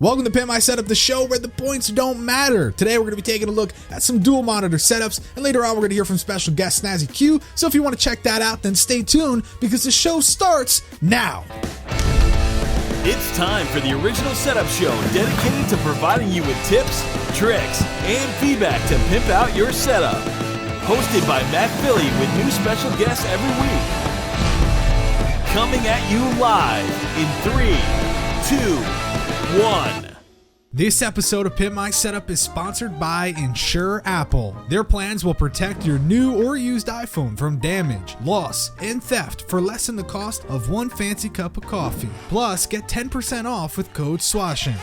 Welcome to Pimp My Setup, the show where the points don't matter. Today we're going to be taking a look at some dual monitor setups, and later on we're going to hear from special guest SnazzyQ. So if you want to check that out, then stay tuned because the show starts now. It's time for the original setup show dedicated to providing you with tips, tricks, and feedback to pimp out your setup. Hosted by Matt Philly with new special guests every week. Coming at you live in 3, 2, 1. This episode of Pimp My Setup is sponsored by Insure Apple. Their plans will protect your new or used iPhone from damage, loss, and theft for less than the cost of one fancy cup of coffee. Plus, get 10% off with code swashin.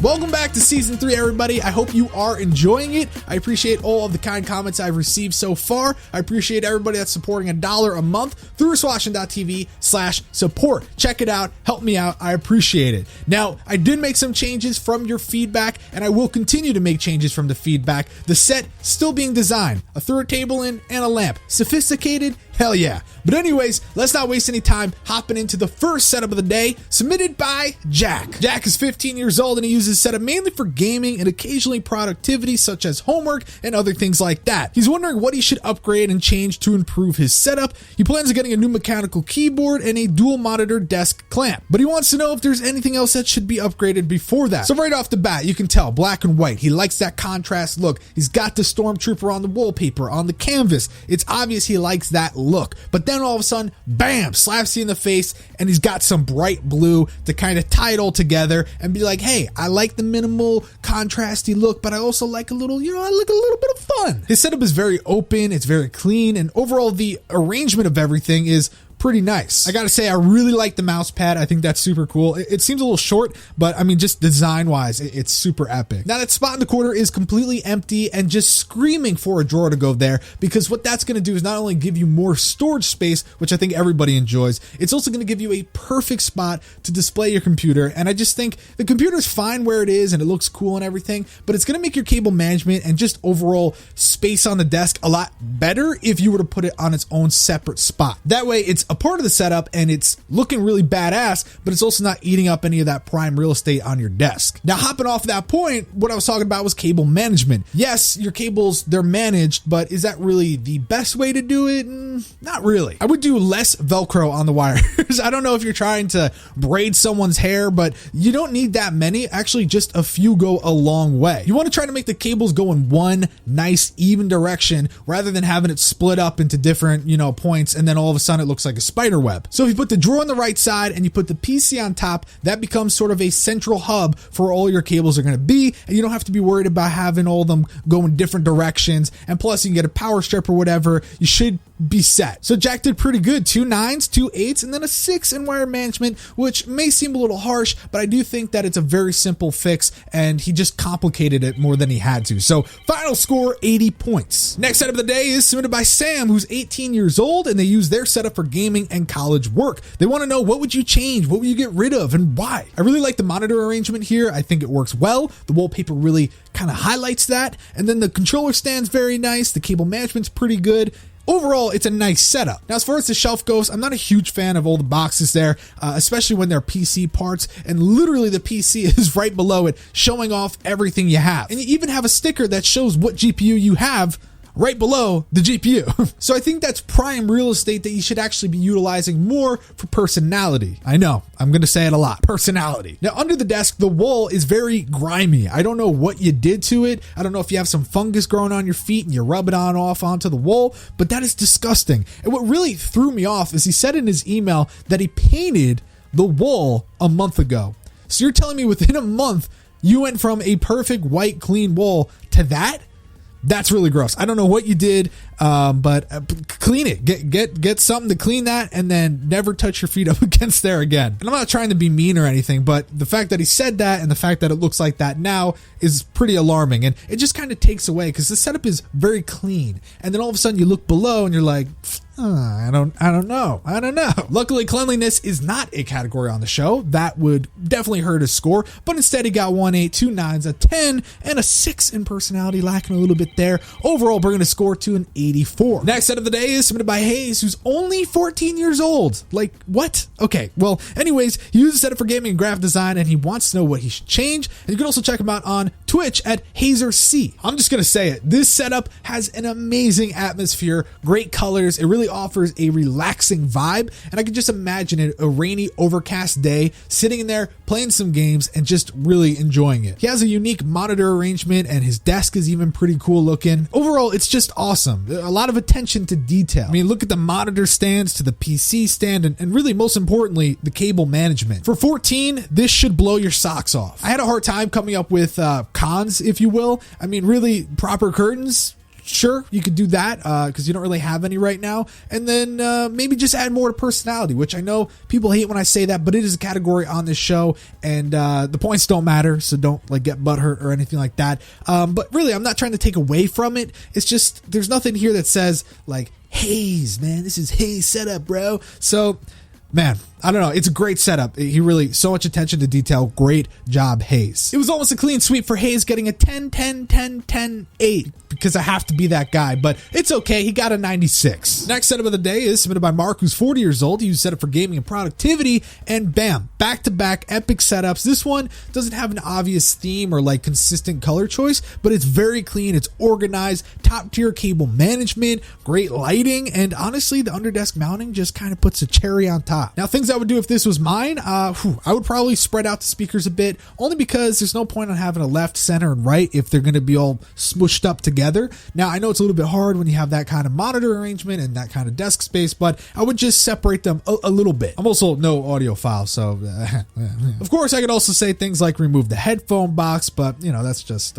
Welcome back to Season 3, everybody. I hope you are enjoying it. I appreciate all of the kind comments I've received so far. I appreciate everybody that's supporting $1 a month through swashin.tv/support. Check it out. Help me out. I appreciate it. Now, I did make some changes from your feedback, and I will continue to make changes from the feedback. The set still being designed. A third table in and a lamp. Sophisticated? Hell yeah. But anyways, let's not waste any time hopping into the first setup of the day, submitted by Jack. Jack is 15 years old and he uses setup mainly for gaming and occasionally productivity such as homework and other things like that. He's wondering what he should upgrade and change to improve his setup. He plans on getting a new mechanical keyboard and a dual monitor desk clamp, but he wants to know if there's anything else that should be upgraded before that. So right off the bat, you can tell black and white. He likes that contrast look. He's got the Stormtrooper on the wallpaper, on the canvas. It's obvious he likes that look, but then all of a sudden, bam, slaps you in the face, and he's got some bright blue to kind of tie it all together and be like, hey, I like the minimal contrasty look, but I also like a little, I like a little bit of fun. His setup is very open, it's very clean, and overall the arrangement of everything is pretty nice. I gotta say, I really like the mouse pad. I think that's super cool. It seems a little short, but I mean, just design wise, it's super epic. Now that spot in the corner is completely empty and just screaming for a drawer to go there, because what that's gonna do is not only give you more storage space, which I think everybody enjoys, it's also gonna give you a perfect spot to display your computer. And I just think the computer is fine where it is and it looks cool and everything, but it's gonna make your cable management and just overall space on the desk a lot better if you were to put it on its own separate spot. That way it's a part of the setup and it's looking really badass, but it's also not eating up any of that prime real estate on your desk. Now, hopping off that point, what I was talking about was cable management. Yes, your cables, they're managed, but is that really the best way to do it? Not really. I would do less Velcro on the wires. I don't know if you're trying to braid someone's hair, but you don't need that many. Actually, just a few go a long way. You want to try to make the cables go in one nice, even direction rather than having it split up into different, points, and then all of a sudden it looks like a spider web. So if you put the drawer on the right side and you put the PC on top, that becomes sort of a central hub for all your cables are going to be, and you don't have to be worried about having all of them go in different directions. And plus you can get a power strip or whatever. You should be set. So Jack did pretty good. 2 9s, 2 8s, and then a 6 in wire management, which may seem a little harsh, but I do think that it's a very simple fix and he just complicated it more than he had to. So final score, 80 points. Next setup of the day is submitted by Sam, who's 18 years old, and they use their setup for gaming and college work. They want to know, what would you change? What would you get rid of and why? I really like the monitor arrangement here. I think it works well. The wallpaper really kind of highlights that. And then the controller stand's very nice. The cable management's pretty good. Overall, it's a nice setup. Now, as far as the shelf goes, I'm not a huge fan of all the boxes there, especially when they're PC parts, and literally the PC is right below it, showing off everything you have. And you even have a sticker that shows what GPU you have right below the GPU. So I think that's prime real estate that you should actually be utilizing more for personality. I know, I'm gonna say it a lot, personality. Now under the desk, the wall is very grimy. I don't know what you did to it. I don't know if you have some fungus growing on your feet and you rub it on off onto the wall, but that is disgusting. And what really threw me off is he said in his email that he painted the wall a month ago. So you're telling me within a month, you went from a perfect white clean wall to that? That's really gross. I don't know what you did, but clean it. Get something to clean that, and then never touch your feet up against there again. And I'm not trying to be mean or anything, but the fact that he said that and the fact that it looks like that now is pretty alarming. And it just kind of takes away, because the setup is very clean. And then all of a sudden you look below and you're like, I don't know. Luckily, cleanliness is not a category on the show. That would definitely hurt his score, but instead he got 1 8, 2 9s, a 10, and a 6 in personality, lacking a little bit there. Overall, bringing his score to an 84. Next set of the day is submitted by Hayes, who's only 14 years old. Like, what? Okay, well, anyways, he uses a setup for gaming and graphic design, and he wants to know what he should change. And you can also check him out on Twitch at HazerC. I'm just gonna say it. This setup has an amazing atmosphere, great colors. It really offers a relaxing vibe, and I can just imagine it a rainy, overcast day, sitting in there, playing some games, and just really enjoying it. He has a unique monitor arrangement, and his desk is even pretty cool looking. Overall, it's just awesome. A lot of attention to detail. I mean, look at the monitor stands to the PC stand, and really, most importantly, the cable management. For 14, this should blow your socks off. I had a hard time coming up with cons, if you will. I mean, really, proper curtains, sure, you could do that because you don't really have any right now. And then maybe just add more to personality, which I know people hate when I say that, but it is a category on this show, and the points don't matter, so don't like get butthurt or anything like that. But really, I'm not trying to take away from it. It's just there's nothing here that says like, Hayes, man, this is Hayes setup, bro. So, man, I don't know. It's a great setup. He really, so much attention to detail. Great job, Hayes. It was almost a clean sweep for Hayes, getting a 10, 10, 10, 10, 8, because I have to be that guy, but it's okay. He got a 96. Next setup of the day is submitted by Mark, who's 40 years old. He used setup for gaming and productivity, and bam, back-to-back epic setups. This one doesn't have an obvious theme or like consistent color choice, but it's very clean. It's organized, top-tier cable management, great lighting, and honestly, the underdesk mounting just kind of puts a cherry on top. Now, things I would do if this was mine, I would probably spread out the speakers a bit, only because there's no point on having a left, center, and right if they're going to be all smushed up together. Now, I know it's a little bit hard when you have that kind of monitor arrangement and that kind of desk space, but I would just separate them a little bit. I'm also no audiophile, so of course I could also say things like remove the headphone box, but you know, that's just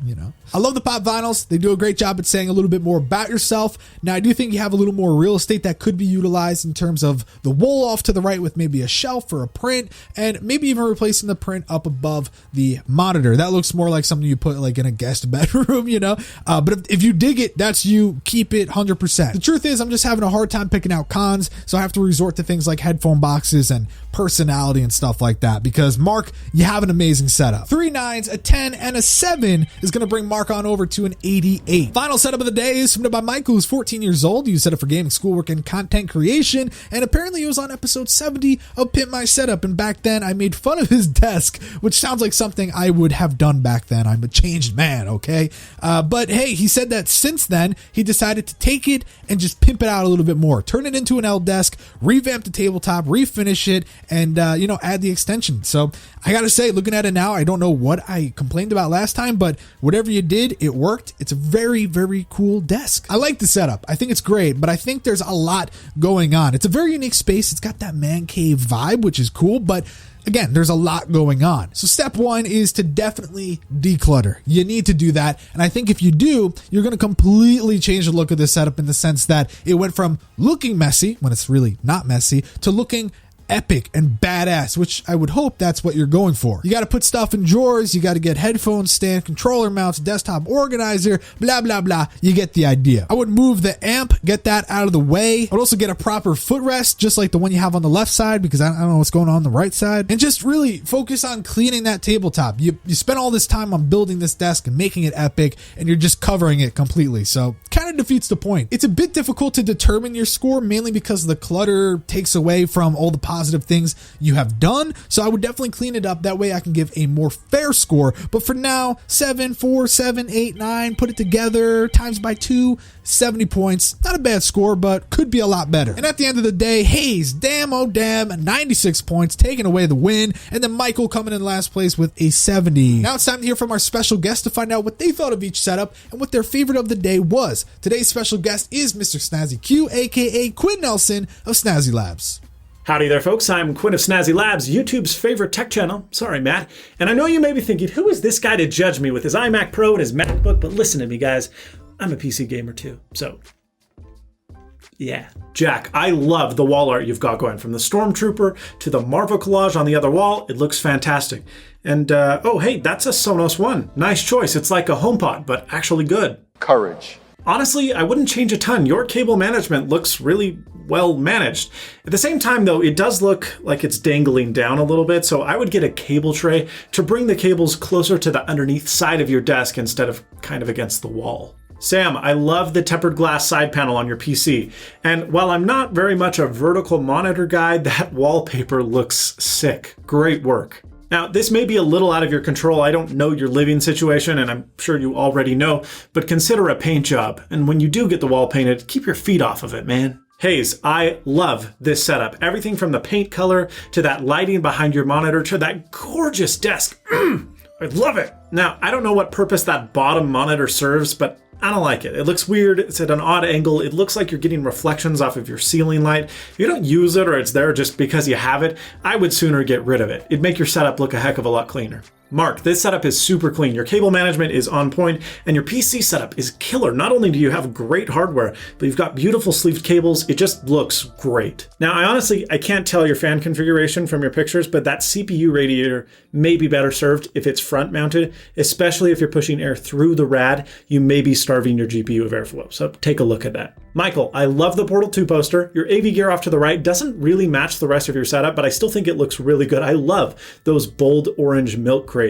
you know. I love the pop vinyls. They do a great job at saying a little bit more about yourself. Now, I do think you have a little more real estate that could be utilized in terms of the wall off to the right with maybe a shelf or a print, and maybe even replacing the print up above the monitor. That looks more like something you put like in a guest bedroom, you know. But if you dig it, that's you. Keep it 100%. The truth is, I'm just having a hard time picking out cons, so I have to resort to things like headphone boxes and personality and stuff like that, because Mark, you have an amazing setup. 3 9s, a 10, and a 7 is going to bring Mark on over to an 88. Final setup of the day is submitted by Michael, who's 14 years old. He set up for gaming, schoolwork, and content creation, and apparently he was on episode 70 of Pimp My Setup, and back then I made fun of his desk, which sounds like something I would have done back then. I'm a changed man, okay? But hey, he said that since then, he decided to take it and just pimp it out a little bit more, turn it into an L desk, revamp the tabletop, refinish it, and you know, add the extension. So I gotta say, looking at it now, I don't know what I complained about last time, but whatever you did, it worked. It's a very, very cool desk. I like the setup. I think it's great, but I think there's a lot going on. It's a very unique space. It's got that man cave vibe, which is cool, but again, there's a lot going on. So step one is to definitely declutter. You need to do that. And I think if you do, you're going to completely change the look of this setup in the sense that it went from looking messy, when it's really not messy, to looking epic and badass, which I would hope that's what you're going for. You got to put stuff in drawers. You got to get headphone stand, controller mounts, desktop organizer, blah, blah, blah. You get the idea. I would move the amp, get that out of the way. I would also get a proper footrest, just like the one you have on the left side, because I don't know what's going on the right side, and just really focus on cleaning that tabletop. You spent all this time on building this desk and making it epic, and you're just covering it completely. So kind of defeats the point. It's a bit difficult to determine your score, mainly because the clutter takes away from all the positive things you have done. So I would definitely clean it up. That way I can give a more fair score. But for now, 7, 4, 7, 8, 9, put it together, times by 2, 70 points. Not a bad score, but could be a lot better. And at the end of the day, Hayes, damn, oh damn, 96 points, taking away the win. And then Michael coming in last place with a 70. Now it's time to hear from our special guest to find out what they thought of each setup and what their favorite of the day was. Today's special guest is Mr. SnazzyQ, aka Quinn Nelson of Snazzy Labs. Howdy there, folks. I'm Quinn of Snazzy Labs, YouTube's favorite tech channel. Sorry, Matt. And I know you may be thinking, who is this guy to judge me with his iMac Pro and his MacBook? But listen to me, guys. I'm a PC gamer too. So, yeah. Jack, I love the wall art you've got going. From the Stormtrooper to the Marvel collage on the other wall, it looks fantastic. And, oh, hey, that's a Sonos One. Nice choice. It's like a HomePod, but actually good. Courage. Honestly, I wouldn't change a ton. Your cable management looks really well managed. At the same time, though, it does look like it's dangling down a little bit, so I would get a cable tray to bring the cables closer to the underneath side of your desk instead of kind of against the wall. Sam, I love the tempered glass side panel on your PC. And while I'm not very much a vertical monitor guy, that wallpaper looks sick. Great work. Now, this may be a little out of your control. I don't know your living situation, and I'm sure you already know, but consider a paint job. And when you do get the wall painted, keep your feet off of it, man. Hayes, I love this setup. Everything from the paint color to that lighting behind your monitor to that gorgeous desk. I love it. Now, I don't know what purpose that bottom monitor serves, but I don't like it. It looks weird. It's at an odd angle. It looks like you're getting reflections off of your ceiling light. If you don't use it or it's there just because you have it, I would sooner get rid of it. It'd make your setup look a heck of a lot cleaner. Mark, this setup is super clean. Your cable management is on point, and your PC setup is killer. Not only do you have great hardware, but you've got beautiful sleeved cables. It just looks great. Now, I can't tell your fan configuration from your pictures, but that CPU radiator may be better served if it's front mounted, especially if you're pushing air through the rad. You may be starving your GPU of airflow, so take a look at that. Michael, I love the Portal 2 poster. Your AV gear off to the right doesn't really match the rest of your setup, but I still think it looks really good. I love those bold orange milk crates.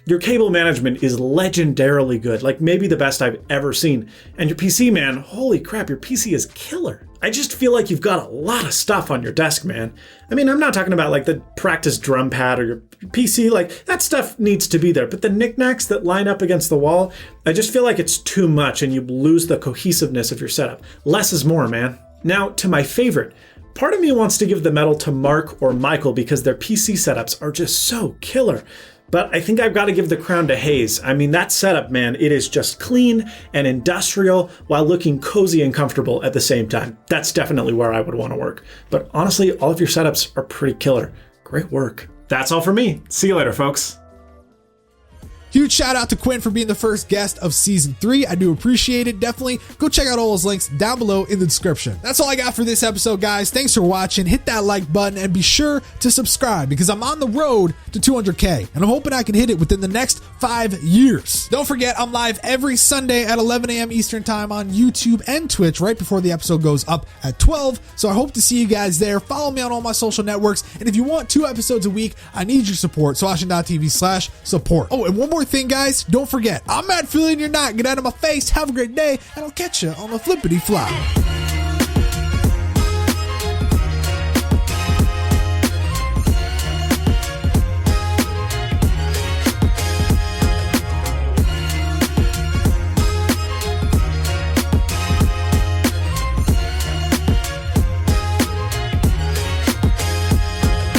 Your cable management is legendarily good, like maybe the best I've ever seen. And your PC, man, holy crap, your PC is killer. I just feel like you've got a lot of stuff on your desk, man. I mean, I'm not talking about like the practice drum pad or your PC, like that stuff needs to be there. But the knickknacks that line up against the wall, I just feel like it's too much and you lose the cohesiveness of your setup. Less is more, man. Now to my favorite. Part of me wants to give the medal to Mark or Michael because their PC setups are just so killer. But I think I've got to give the crown to Hayes. I mean, that setup, man, it is just clean and industrial while looking cozy and comfortable at the same time. That's definitely where I would want to work. But honestly, all of your setups are pretty killer. Great work. That's all for me. See you later, folks. Huge shout out to Quinn for being the first guest of season 3. I do appreciate it. Definitely go check out all those links down below in the description. That's all I got for this episode, guys. Thanks for watching. Hit that like button and be sure to subscribe because I'm on the road to 200K and I'm hoping I can hit it within the next 5 years. Don't forget, I'm live every Sunday at 11 a.m. Eastern time on YouTube and Twitch right before the episode goes up at 12. So I hope to see you guys there. Follow me on all my social networks. And if you want 2 episodes a week, I need your support. swashin.tv/support. Oh, and one more thing, guys, don't forget, I'm Matt Philly and you're not. Get out of my face, have a great day, and I'll catch you on the flippity fly.